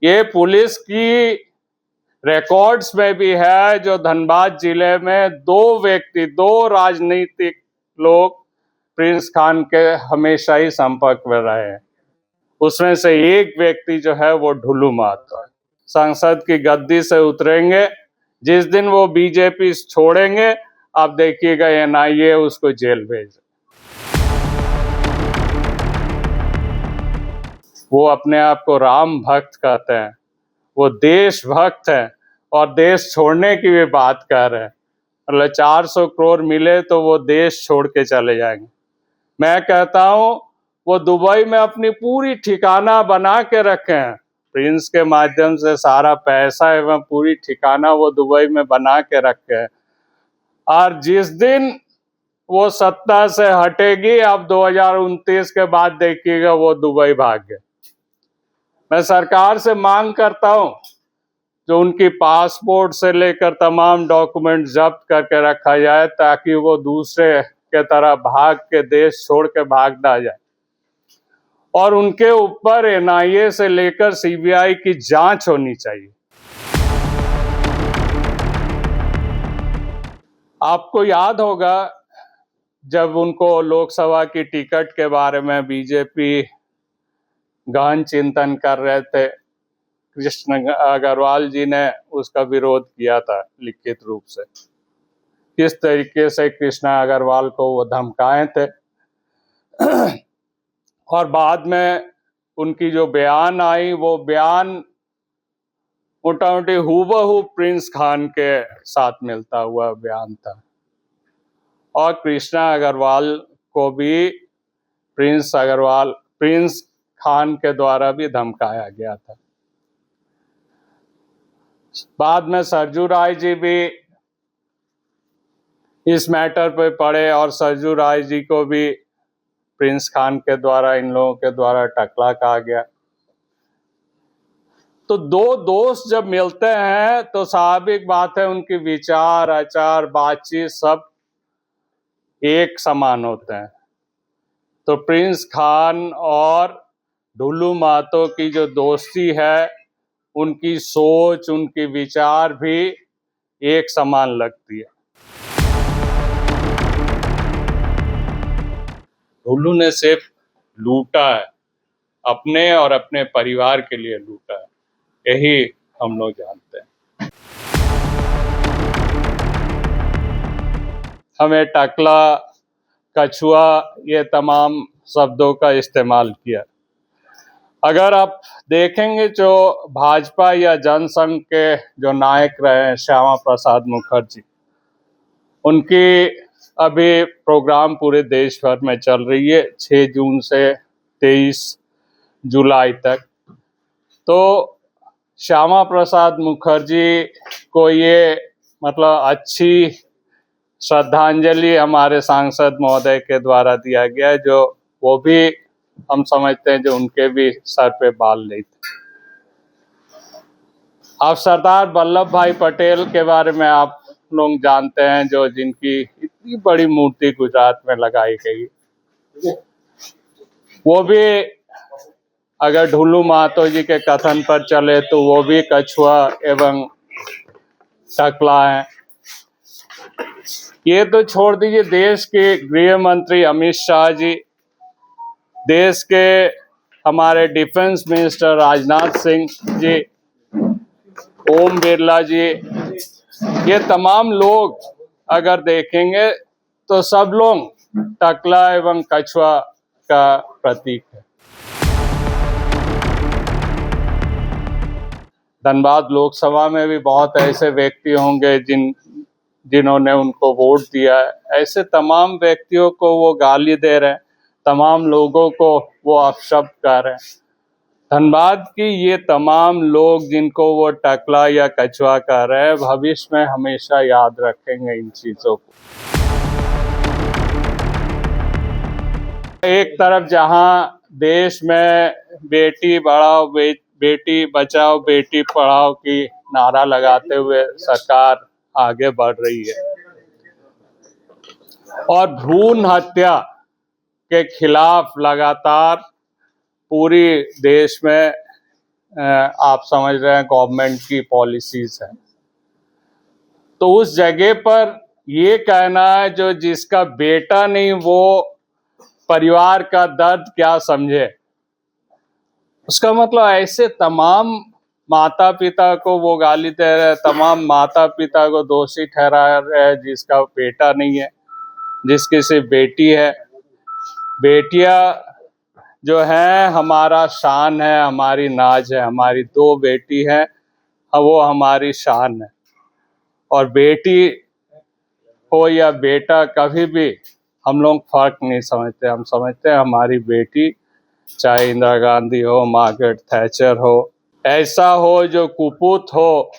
ये पुलिस की रिकॉर्ड्स में भी है, जो धनबाद जिले में दो राजनीतिक लोग प्रिंस खान के हमेशा ही संपर्क में रहे हैं। उसमें से एक व्यक्ति जो है वो ढुल्लू महतो है। संसद की गद्दी से उतरेंगे, जिस दिन वो बीजेपी छोड़ेंगे, आप देखिएगा एनआईए उसको जेल भेज। वो अपने आप को राम भक्त कहते हैं, वो देशभक्त हैं और देश छोड़ने की भी बात कर रहे हैं। मतलब 400 करोड़ मिले तो वो देश छोड़ के चले जाएंगे। मैं कहता हूं वो दुबई में अपनी पूरी ठिकाना बना के रखे हैं, प्रिंस के माध्यम से सारा पैसा एवं पूरी ठिकाना वो दुबई में बना के रखे हैं। और जिस दिन वो सत्ता से हटेगी, अब 2029 के बाद देखिएगा वो दुबई भाग गए। मैं सरकार से मांग करता हूं जो उनकी पासपोर्ट से लेकर तमाम डॉक्यूमेंट जब्त करके रखा जाए, ताकि वो दूसरे के तरह भाग के देश छोड़ के भाग ना जाए। और उनके ऊपर एनआईए से लेकर सीबीआई की जांच होनी चाहिए। आपको याद होगा जब उनको लोकसभा की टिकट के बारे में बीजेपी गहन चिंतन कर रहे थे, कृष्ण अग्रवाल जी ने उसका विरोध किया था लिखित रूप से। किस तरीके से कृष्णा अग्रवाल को वो धमकाए थे और बाद में उनकी जो बयान आई, वो बयान मोटामोटी हूबहू प्रिंस खान के साथ मिलता हुआ बयान था। और कृष्णा अग्रवाल को भी प्रिंस खान के द्वारा भी धमकाया गया था। बाद में सरजू राय जी भी इस मैटर पे पड़े और सरजू राय जी को भी प्रिंस खान के द्वारा, इन लोगों के द्वारा टकला कहा गया। तो दो दोस्त जब मिलते हैं तो स्वाभाविक बात है उनकी विचार, आचार, बातचीत सब एक समान होते हैं। तो प्रिंस खान और ढुल्लू महतो की जो दोस्ती है, उनकी सोच, उनकी विचार भी एक समान लगती है। ढुल्लू ने सिर्फ लूटा है, अपने और अपने परिवार के लिए लूटा है, यही हम लोग जानते हैं। हमें टकला, कछुआ, ये तमाम शब्दों का इस्तेमाल किया। अगर आप देखेंगे जो भाजपा या जनसंघ के जो नायक रहे हैं, श्यामा प्रसाद मुखर्जी, उनकी अभी प्रोग्राम पूरे देश भर में चल रही है 6 जून से 23 जुलाई तक। तो श्यामा प्रसाद मुखर्जी को ये मतलब अच्छी श्रद्धांजलि हमारे सांसद महोदय के द्वारा दिया गया है, जो वो भी हम समझते हैं जो उनके भी सर पे बाल नहीं थे। आप सरदार वल्लभ भाई पटेल के बारे में आप लोग जानते हैं, जो जिनकी इतनी बड़ी मूर्ति गुजरात में लगाई गई। वो भी अगर ढुल्लू महतो जी के कथन पर चले तो वो भी कछुआ एवं टकला है। ये तो छोड़ दीजिए, देश के गृह मंत्री अमित शाह जी, देश के हमारे डिफेंस मिनिस्टर राजनाथ सिंह जी, ओम बिरला जी, ये तमाम लोग अगर देखेंगे तो सब लोग टकला एवं कछुआ का प्रतीक है। धनबाद लोकसभा में भी बहुत ऐसे व्यक्ति होंगे जिन्होंने उनको वोट दिया है। ऐसे तमाम व्यक्तियों को वो गाली दे रहे हैं, तमाम लोगों को वो अपशब्द कर रहे हैं। धनबाद की ये तमाम लोग जिनको वो टकला या कछुआ कर रहे हैं, भविष्य में हमेशा याद रखेंगे इन चीजों को। एक तरफ जहां देश में बेटी बढ़ाओ, बेटी बचाओ, बेटी पढ़ाओ की नारा लगाते हुए सरकार आगे बढ़ रही है, और भ्रूण हत्या के खिलाफ लगातार पूरी देश में आप समझ रहे हैं गवर्नमेंट की पॉलिसीज है। तो उस जगह पर ये कहना है जो जिसका बेटा नहीं वो परिवार का दर्द क्या समझे, उसका मतलब ऐसे तमाम माता पिता को वो गाली दे रहे हैं, तमाम माता पिता को दोषी ठहरा रहे हैं जिसका बेटा नहीं है, जिसकी सिर्फ बेटी है। बेटियां जो है हमारा शान है, हमारी नाज है, हमारी 2 बेटी हैं, वो हमारी शान है। और बेटी हो या बेटा कभी भी हम लोग फर्क नहीं समझते, हम समझते हैं हमारी बेटी, चाहे इंदिरा गांधी हो, मार्garet थैचर हो, ऐसा हो जो कुपूत हो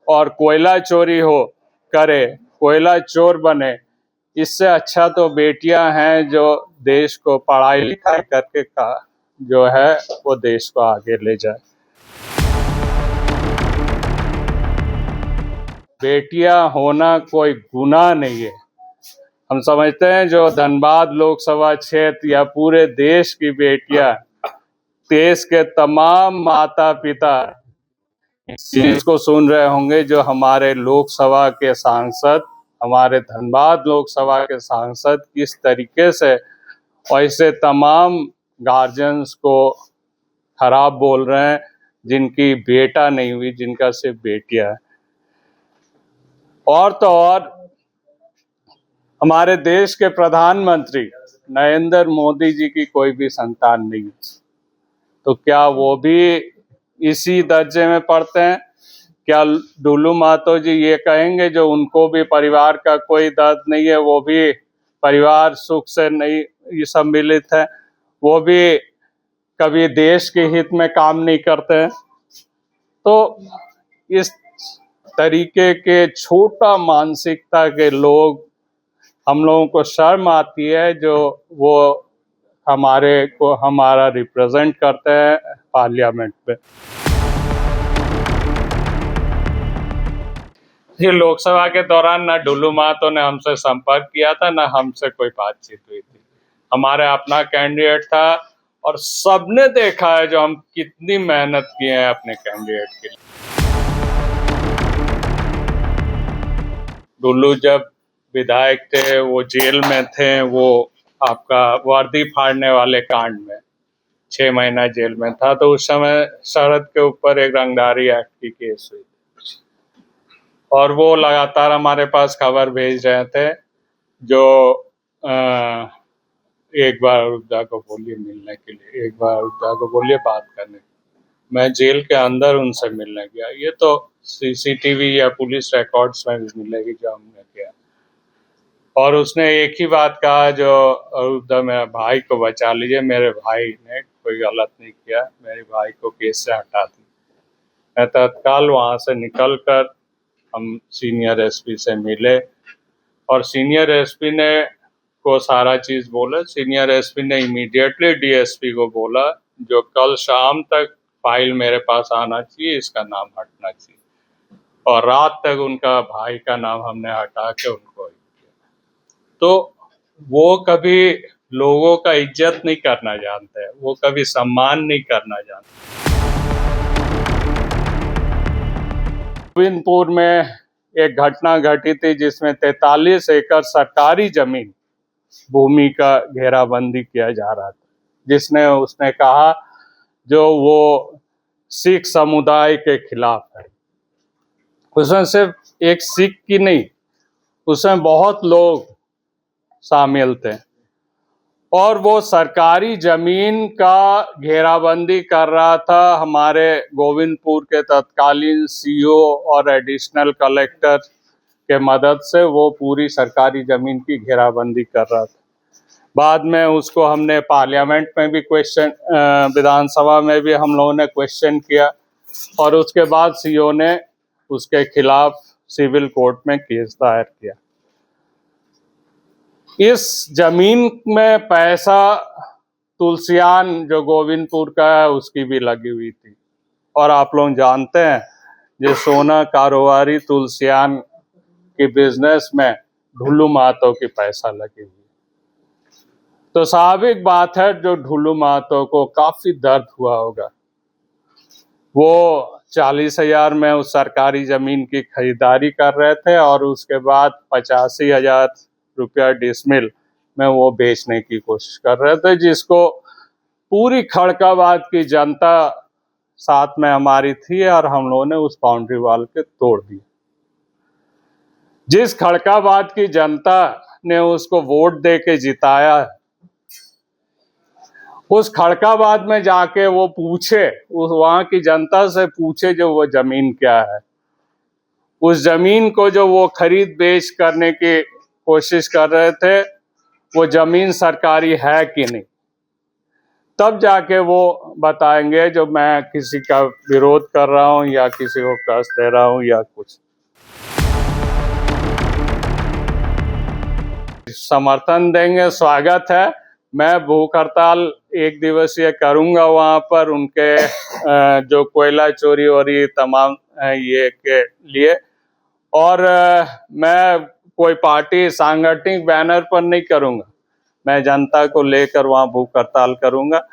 और कोयला चोरी हो करे, कोयला चोर बने, इससे अच्छा तो बेटियां हैं जो देश को पढ़ाई लिखाई करके का जो है वो देश को आगे ले जाए। बेटियां होना कोई गुनाह नहीं है। हम समझते हैं जो धनबाद लोकसभा क्षेत्र या पूरे देश की बेटियां, देश के तमाम माता पिता इस चीज को सुन रहे होंगे, जो हमारे लोकसभा के सांसद, हमारे धनबाद लोकसभा के सांसद किस तरीके से ऐसे तमाम गार्जियंस को खराब बोल रहे हैं जिनकी बेटा नहीं हुई, जिनका सिर्फ बेटियां है। और तो और हमारे देश के प्रधानमंत्री नरेंद्र मोदी जी की कोई भी संतान नहीं है, तो क्या वो भी इसी दर्जे में पढ़ते हैं? क्या डुल्लू महतो जी ये कहेंगे जो उनको भी परिवार का कोई दर्द नहीं है, वो भी परिवार सुख से नहीं सम्मिलित है, वो भी कभी देश के हित में काम नहीं करते हैं? तो इस तरीके के छोटा मानसिकता के लोग, हम लोगों को शर्म आती है जो वो हमारे को हमारा रिप्रेजेंट करते हैं पार्लियामेंट में। ये लोकसभा के दौरान ना डुल्लू महतो ने हमसे संपर्क किया था, ना हमसे कोई बातचीत हुई थी। हमारे अपना कैंडिडेट था और सबने देखा है जो हम कितनी मेहनत किए हैं अपने कैंडिडेट के लिए। डुल्लू जब विधायक थे, वो जेल में थे, वो आपका वर्दी फाड़ने वाले कांड में 6 महीना जेल में था, तो उस समय शरद के ऊपर एक रंगदारी एक्ट की केस हुई और वो लगातार हमारे पास खबर भेज रहे थे जो एक बार अयोध्या को बोलिए मिलने के लिए, एक बार अयोध्या को बोलिए बात करने। मैं जेल के अंदर उनसे मिलने गया, ये तो सीसीटीवी या पुलिस रिकॉर्ड्स में भी मिलेगी जो हमने किया। और उसने एक ही बात कहा जो अयोध्या मेरे भाई को बचा लीजिए, मेरे भाई ने कोई गलत नहीं किया, मेरे भाई को केस से हटा दी। मैं तत्काल वहाँ से निकल कर हम सीनियर एसपी से मिले और सीनियर एसपी ने को सारा चीज़ बोला। सीनियर एसपी ने इमीडिएटली डीएसपी को बोला जो कल शाम तक फाइल मेरे पास आना चाहिए, इसका नाम हटना चाहिए। और रात तक उनका भाई का नाम हमने हटा के उनको किया। तो वो कभी लोगों का इज्जत नहीं करना जानते हैं, वो कभी सम्मान नहीं करना जानते। गोविंदपुर में एक घटना घटी थी जिसमें 43 एकड़ सरकारी जमीन भूमि का घेराबंदी किया जा रहा था, जिसने उसने कहा जो वो सिख समुदाय के खिलाफ है। उसमें सिर्फ एक सिख की नहीं, उसमें बहुत लोग शामिल थे और वो सरकारी जमीन का घेराबंदी कर रहा था। हमारे गोविंदपुर के तत्कालीन सीओ और एडिशनल कलेक्टर के मदद से वो पूरी सरकारी जमीन की घेराबंदी कर रहा था। बाद में उसको हमने पार्लियामेंट में भी क्वेश्चन, विधानसभा में भी हम लोगों ने क्वेश्चन किया और उसके बाद सीओ ने उसके खिलाफ सिविल कोर्ट में केस दायर किया। इस जमीन में पैसा तुलसियान जो गोविंदपुर का है उसकी भी लगी हुई थी और आप लोग जानते हैं जो सोना कारोबारी तुलसियान के बिजनेस में डुल्लू महतो की पैसा लगी हुई। तो स्वाभाविक बात है जो डुल्लू महतो को काफी दर्द हुआ होगा। वो 40,000 में उस सरकारी जमीन की खरीदारी कर रहे थे और उसके बाद 85,000 रुपया डिसमिल में वो बेचने की कोशिश कर रहे थे, जिसको पूरी खड़काबाद की जनता साथ में हमारी थी और हम लोगों ने उस बाउंड्री वॉल के तोड़ दिया। जिस खड़काबाद की जनता ने उसको वोट दे के जिताया, उस खड़काबाद में जाके वो पूछे, उस वहां की जनता से पूछे जो वो जमीन क्या है, उस जमीन को जो वो खरीद बेच करने की कोशिश कर रहे थे, वो जमीन सरकारी है कि नहीं, तब जाके वो बताएंगे जो मैं किसी का विरोध कर रहा हूं या किसी को कष्ट दे रहा हूं या कुछ। समर्थन देंगे, स्वागत है। मैं भूख हड़ताल 1 दिवसीय करूंगा वहां पर, उनके जो कोयला चोरी हो रही तमाम ये के लिए, और मैं कोई पार्टी सांगठनिक बैनर पर नहीं करूंगा, मैं जनता को लेकर वहां भूख हड़ताल करूंगा।